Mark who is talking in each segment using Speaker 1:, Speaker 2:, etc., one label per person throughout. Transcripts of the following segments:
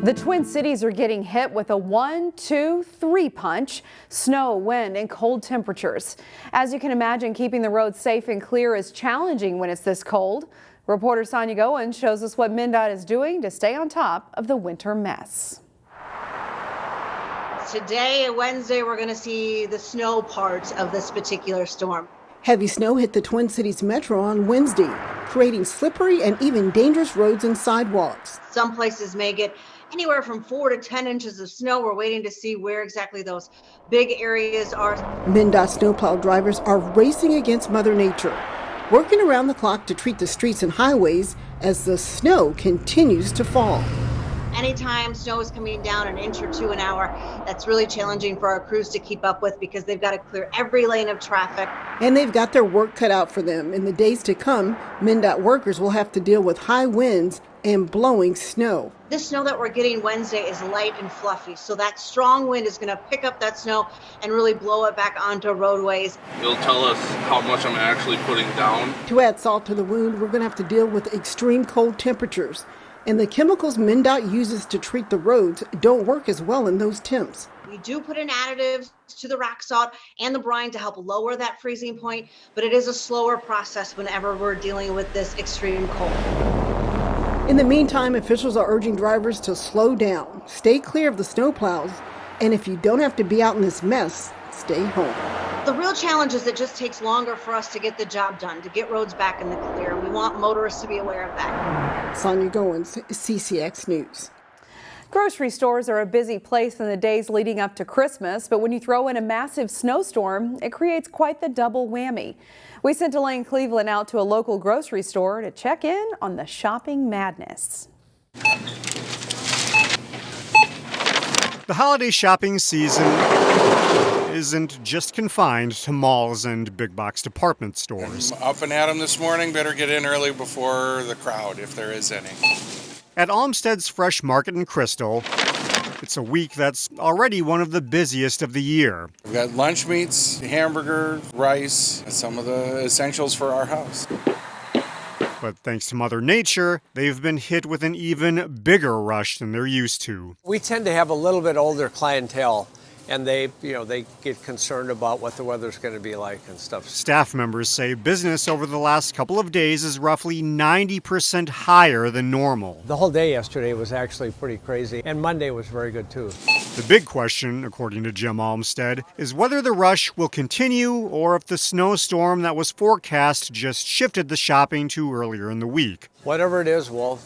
Speaker 1: The Twin Cities are getting hit with a 1, 2, 3 punch: snow, wind, and cold temperatures. As you can imagine, keeping the roads safe and clear is challenging when it's this cold. Reporter Sonia Goen shows us what MnDOT is doing to stay on top of the winter mess.
Speaker 2: Today, Wednesday, we're going to see the snow part of this particular storm.
Speaker 3: Heavy snow hit the Twin Cities Metro on Wednesday, creating slippery and even dangerous roads and sidewalks.
Speaker 2: Some places may get anywhere from 4 to 10 inches of snow. We're waiting to see where exactly those big areas are.
Speaker 3: MnDOT snowplow drivers are racing against Mother Nature, working around the clock to treat the streets and highways as the snow continues to fall.
Speaker 2: Anytime snow is coming down an inch or 2 an hour, that's really challenging for our crews to keep up with because they've got to clear every lane of traffic.
Speaker 3: And they've got their work cut out for them. In the days to come, MnDOT workers will have to deal with high winds and blowing snow.
Speaker 2: This snow that we're getting Wednesday is light and fluffy, so that strong wind is going to pick up that snow and really blow it back onto roadways.
Speaker 4: It'll tell us how much I'm actually putting down.
Speaker 3: To add salt to the wound, we're going to have to deal with extreme cold temperatures. And the chemicals MnDOT uses to treat the roads don't work as well in those temps.
Speaker 2: We do put in additives to the rock salt and the brine to help lower that freezing point, but it is a slower process whenever we're dealing with this extreme cold.
Speaker 3: In the meantime, officials are urging drivers to slow down, stay clear of the snowplows, and if you don't have to be out in this mess, stay home.
Speaker 2: The real challenge is it just takes longer for us to get the job done, to get roads back in the clear. We want motorists to be aware of that.
Speaker 3: Sonia Goen, CCX News.
Speaker 1: Grocery stores are a busy place in the days leading up to Christmas, but when you throw in a massive snowstorm, it creates quite the double whammy. We sent Elaine Cleveland out to a local grocery store to check in on the shopping madness.
Speaker 5: The holiday shopping season isn't just confined to malls and big box department stores.
Speaker 6: I'm up and at 'em this morning. Better get in early before the crowd, if there is any.
Speaker 5: At Olmsted's Fresh Market in Crystal, it's a week that's already one of the busiest of the year.
Speaker 6: We've got lunch meats, hamburger, rice, and some of the essentials for our house.
Speaker 5: But thanks to Mother Nature, they've been hit with an even bigger rush than they're used to.
Speaker 7: We tend to have a little bit older clientele, and they get concerned about what the weather's going to be like and stuff.
Speaker 5: Staff members say business over the last couple of days is roughly 90% higher than normal.
Speaker 7: The whole day yesterday was actually pretty crazy, and Monday was very good too.
Speaker 5: The big question, according to Jim Olmsted, is whether the rush will continue or if the snowstorm that was forecast just shifted the shopping to earlier in the week.
Speaker 7: Whatever it is, we'll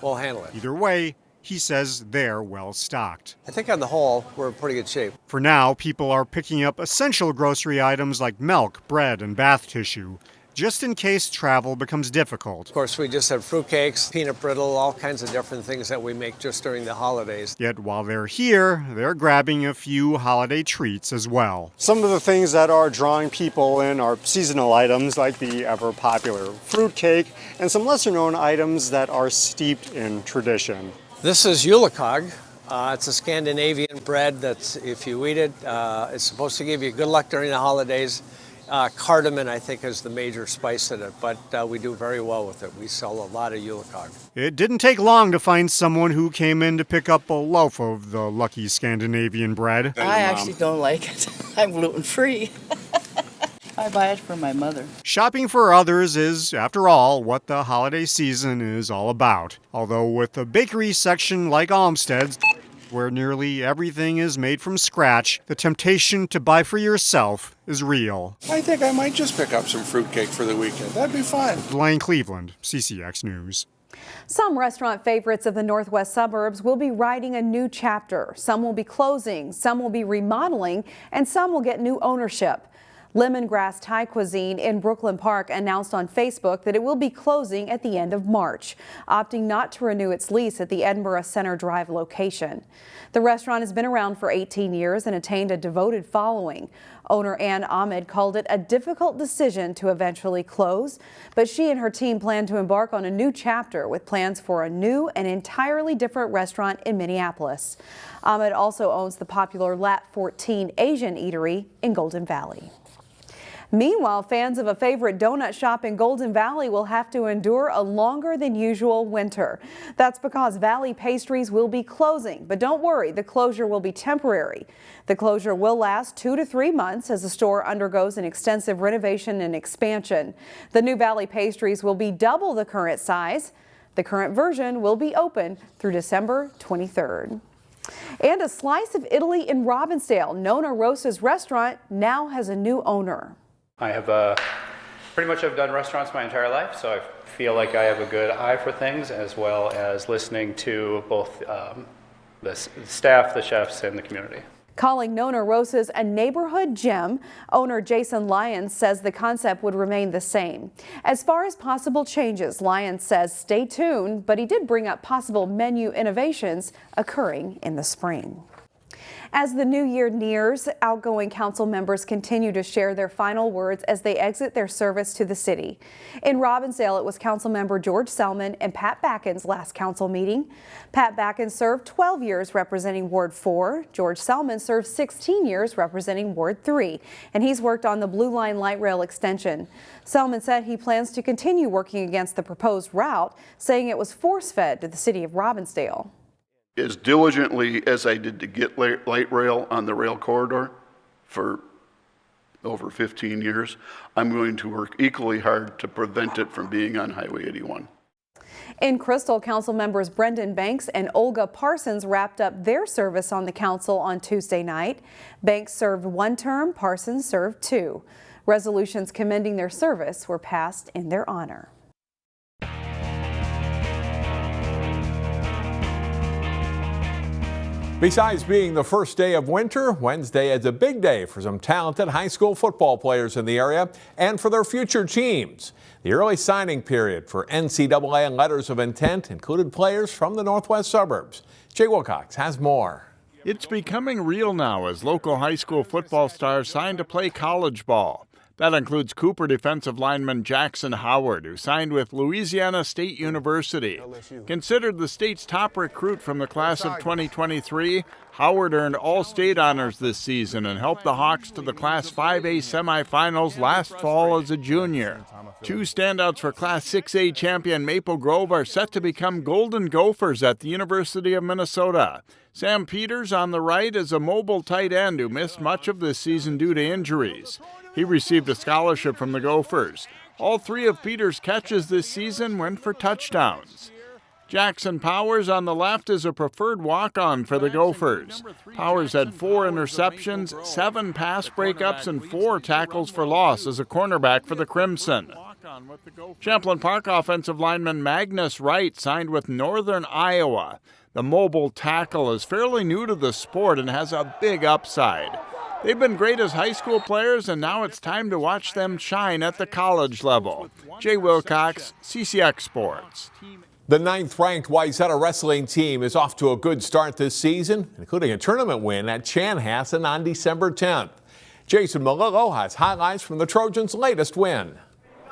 Speaker 7: handle it.
Speaker 5: Either way, he says they're well stocked.
Speaker 7: I think on the whole, we're in pretty good shape.
Speaker 5: For now, people are picking up essential grocery items like milk, bread, and bath tissue, just in case travel becomes difficult.
Speaker 7: Of course, we just have fruitcakes, peanut brittle, all kinds of different things that we make just during the holidays.
Speaker 5: Yet while they're here, they're grabbing a few holiday treats as well.
Speaker 8: Some of the things that are drawing people in are seasonal items like the ever popular fruitcake and some lesser known items that are steeped in tradition.
Speaker 7: This is Julekog. It's a Scandinavian bread that's, if you eat it, it's supposed to give you good luck during the holidays. Cardamom, I think, is the major spice in it, but we do very well with it. We sell a lot of Julekog.
Speaker 5: It didn't take long to find someone who came in to pick up a loaf of the lucky Scandinavian bread.
Speaker 9: I actually don't like it. I'm gluten-free. I buy it for my mother.
Speaker 5: Shopping for others is, after all, what the holiday season is all about. Although with a bakery section like Olmsted's, where nearly everything is made from scratch, the temptation to buy for yourself is real.
Speaker 6: I think I might just pick up some fruitcake for the weekend. That'd be fun.
Speaker 5: Elaine Cleveland, CCX News.
Speaker 1: Some restaurant favorites of the northwest suburbs will be writing a new chapter. Some will be closing, some will be remodeling, and some will get new ownership. Lemongrass Thai Cuisine in Brooklyn Park announced on Facebook that it will be closing at the end of March, opting not to renew its lease at the Edinburgh Center Drive location. The restaurant has been around for 18 years and attained a devoted following. Owner Ann Ahmed called it a difficult decision to eventually close, but she and her team plan to embark on a new chapter with plans for a new and entirely different restaurant in Minneapolis. Ahmed also owns the popular Lat 14 Asian eatery in Golden Valley. Meanwhile, fans of a favorite donut shop in Golden Valley will have to endure a longer than usual winter. That's because Valley Pastries will be closing, but don't worry, the closure will be temporary. The closure will last 2 to 3 months as the store undergoes an extensive renovation and expansion. The new Valley Pastries will be double the current size. The current version will be open through December 23rd. And a slice of Italy in Robbinsdale, Nonna Rosa's restaurant now has a new owner.
Speaker 10: I have pretty much I've done restaurants my entire life, so I feel like I have a good eye for things, as well as listening to both the staff, the chefs, and the community.
Speaker 1: Calling Nonna Rosa's a neighborhood gem, owner Jason Lyons says the concept would remain the same. As far as possible changes, Lyons says stay tuned, but he did bring up possible menu innovations occurring in the spring. As the new year nears, outgoing council members continue to share their final words as they exit their service to the city. In Robbinsdale, it was Councilmember George Selman and Pat Backen's last council meeting. Pat Backen served 12 years representing Ward 4. George Selman served 16 years representing Ward 3, and he's worked on the Blue Line light rail extension. Selman said he plans to continue working against the proposed route, saying it was force-fed to the city of Robbinsdale.
Speaker 11: As diligently as I did to get light rail on the rail corridor for over 15 years, I'm going to work equally hard to prevent it from being on Highway 81.
Speaker 1: In Crystal, council members Brendan Banks and Olga Parsons wrapped up their service on the council on Tuesday night. Banks served 1 term, Parsons served 2. Resolutions commending their service were passed in their honor.
Speaker 12: Besides being the first day of winter, Wednesday is a big day for some talented high school football players in the area and for their future teams. The early signing period for NCAA letters of intent included players from the northwest suburbs. Jay Wilcox has more.
Speaker 13: It's becoming real now as local high school football stars sign to play college ball. That includes Cooper defensive lineman Jackson Howard, who signed with Louisiana State University. Considered the state's top recruit from the class of 2023, Howard earned all-state honors this season and helped the Hawks to the Class 5A semifinals last fall as a junior. 2 standouts for Class 6A champion Maple Grove are set to become Golden Gophers at the University of Minnesota. Sam Peters on the right is a mobile tight end who missed much of this season due to injuries. He received a scholarship from the Gophers. All 3 of Peters' catches this season went for touchdowns. Jackson Powers on the left is a preferred walk-on for the Gophers. Powers had 4 interceptions, 7 pass breakups, and 4 tackles for loss as a cornerback for the Crimson. Champlain Park offensive lineman Magnus Wright signed with Northern Iowa. The mobile tackle is fairly new to the sport and has a big upside. They've been great as high school players, and now it's time to watch them shine at the college level. Jay Wilcox, CCX Sports.
Speaker 12: The 9th-ranked Wayzata wrestling team is off to a good start this season, including a tournament win at Chanhassen on December 10th. Jason Malillo has highlights from the Trojans' latest win.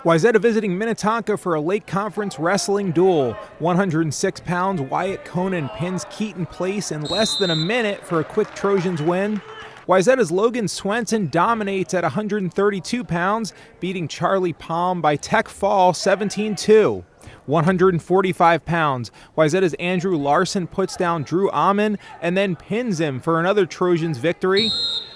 Speaker 14: Wayzata visiting Minnetonka for a late conference wrestling duel. 106 pounds Wyatt Conan pins Keaton Place in less than a minute for a quick Trojans win. Wayzata's Logan Swenson dominates at 132 pounds, beating Charlie Palm by tech fall 17-2. 145 pounds, Wayzata's Andrew Larson puts down Drew Amon and then pins him for another Trojans victory.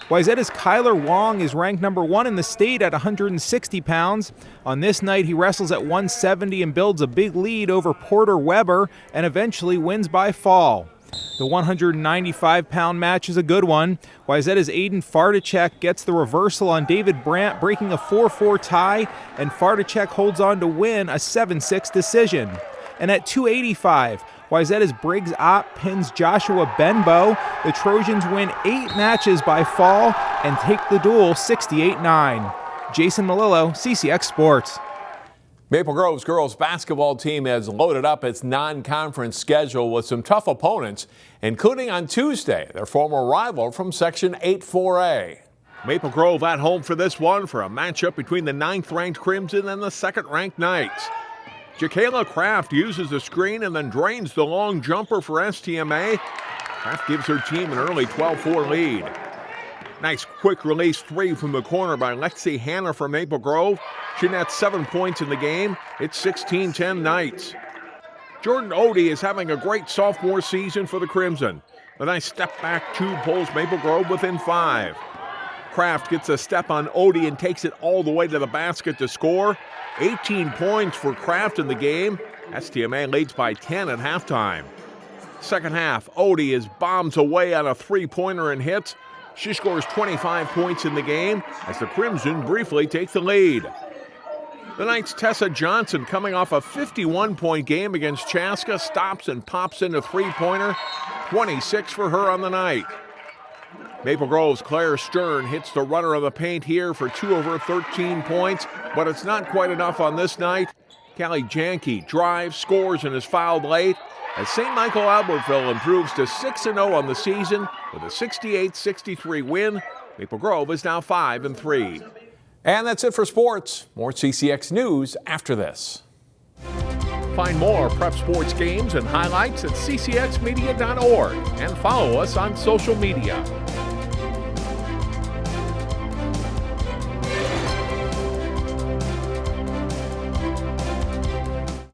Speaker 14: Wayzata's Kyler Wong is ranked number 1 in the state at 160 pounds. On this night, he wrestles at 170 and builds a big lead over Porter Weber and eventually wins by fall. The 195-pound match is a good one. Wayzata's Aiden Farticek gets the reversal on David Brandt, breaking a 4-4 tie, and Farticek holds on to win a 7-6 decision. And at 285, Wayzata's Briggs Opp pins Joshua Benbow. The Trojans win 8 matches by fall and take the duel 68-9. Jason Malillo, CCX Sports.
Speaker 12: Maple Grove's girls basketball team has loaded up its non-conference schedule with some tough opponents, including on Tuesday, their former rival from Section 8-4A.
Speaker 15: Maple Grove at home for this one for a matchup between the 9th-ranked Crimson and the 2nd-ranked Knights. Jakayla Kraft uses the screen and then drains the long jumper for STMA. Kraft gives her team an early 12-4 lead. Nice quick release three from the corner by Lexi Hanna from Maple Grove. She nets 7 points in the game. It's 16-10 Knights. Jordan Odie is having a great sophomore season for the Crimson. The nice step back two pulls Maple Grove within 5. Kraft gets a step on Odie and takes it all the way to the basket to score. 18 points for Kraft in the game. STMA leads by 10 at halftime. Second half, Odie is bombs away on a three-pointer and hits. She scores 25 points in the game as the Crimson briefly take the lead. The Knights' Tessa Johnson, coming off a 51-point game against Chaska, stops and pops in a three-pointer. 26 for her on the night. Maple Grove's Claire Stern hits the runner of the paint here for 2 of her 13 points, but it's not quite enough on this night. Callie Janke drives, scores, and is fouled late as St. Michael Albertville improves to 6-0 on the season with a 68-63 win. Maple Grove is now 5-3.
Speaker 12: And that's it for sports. More CCX News after this.
Speaker 15: Find more prep sports games and highlights at ccxmedia.org and follow us on social media.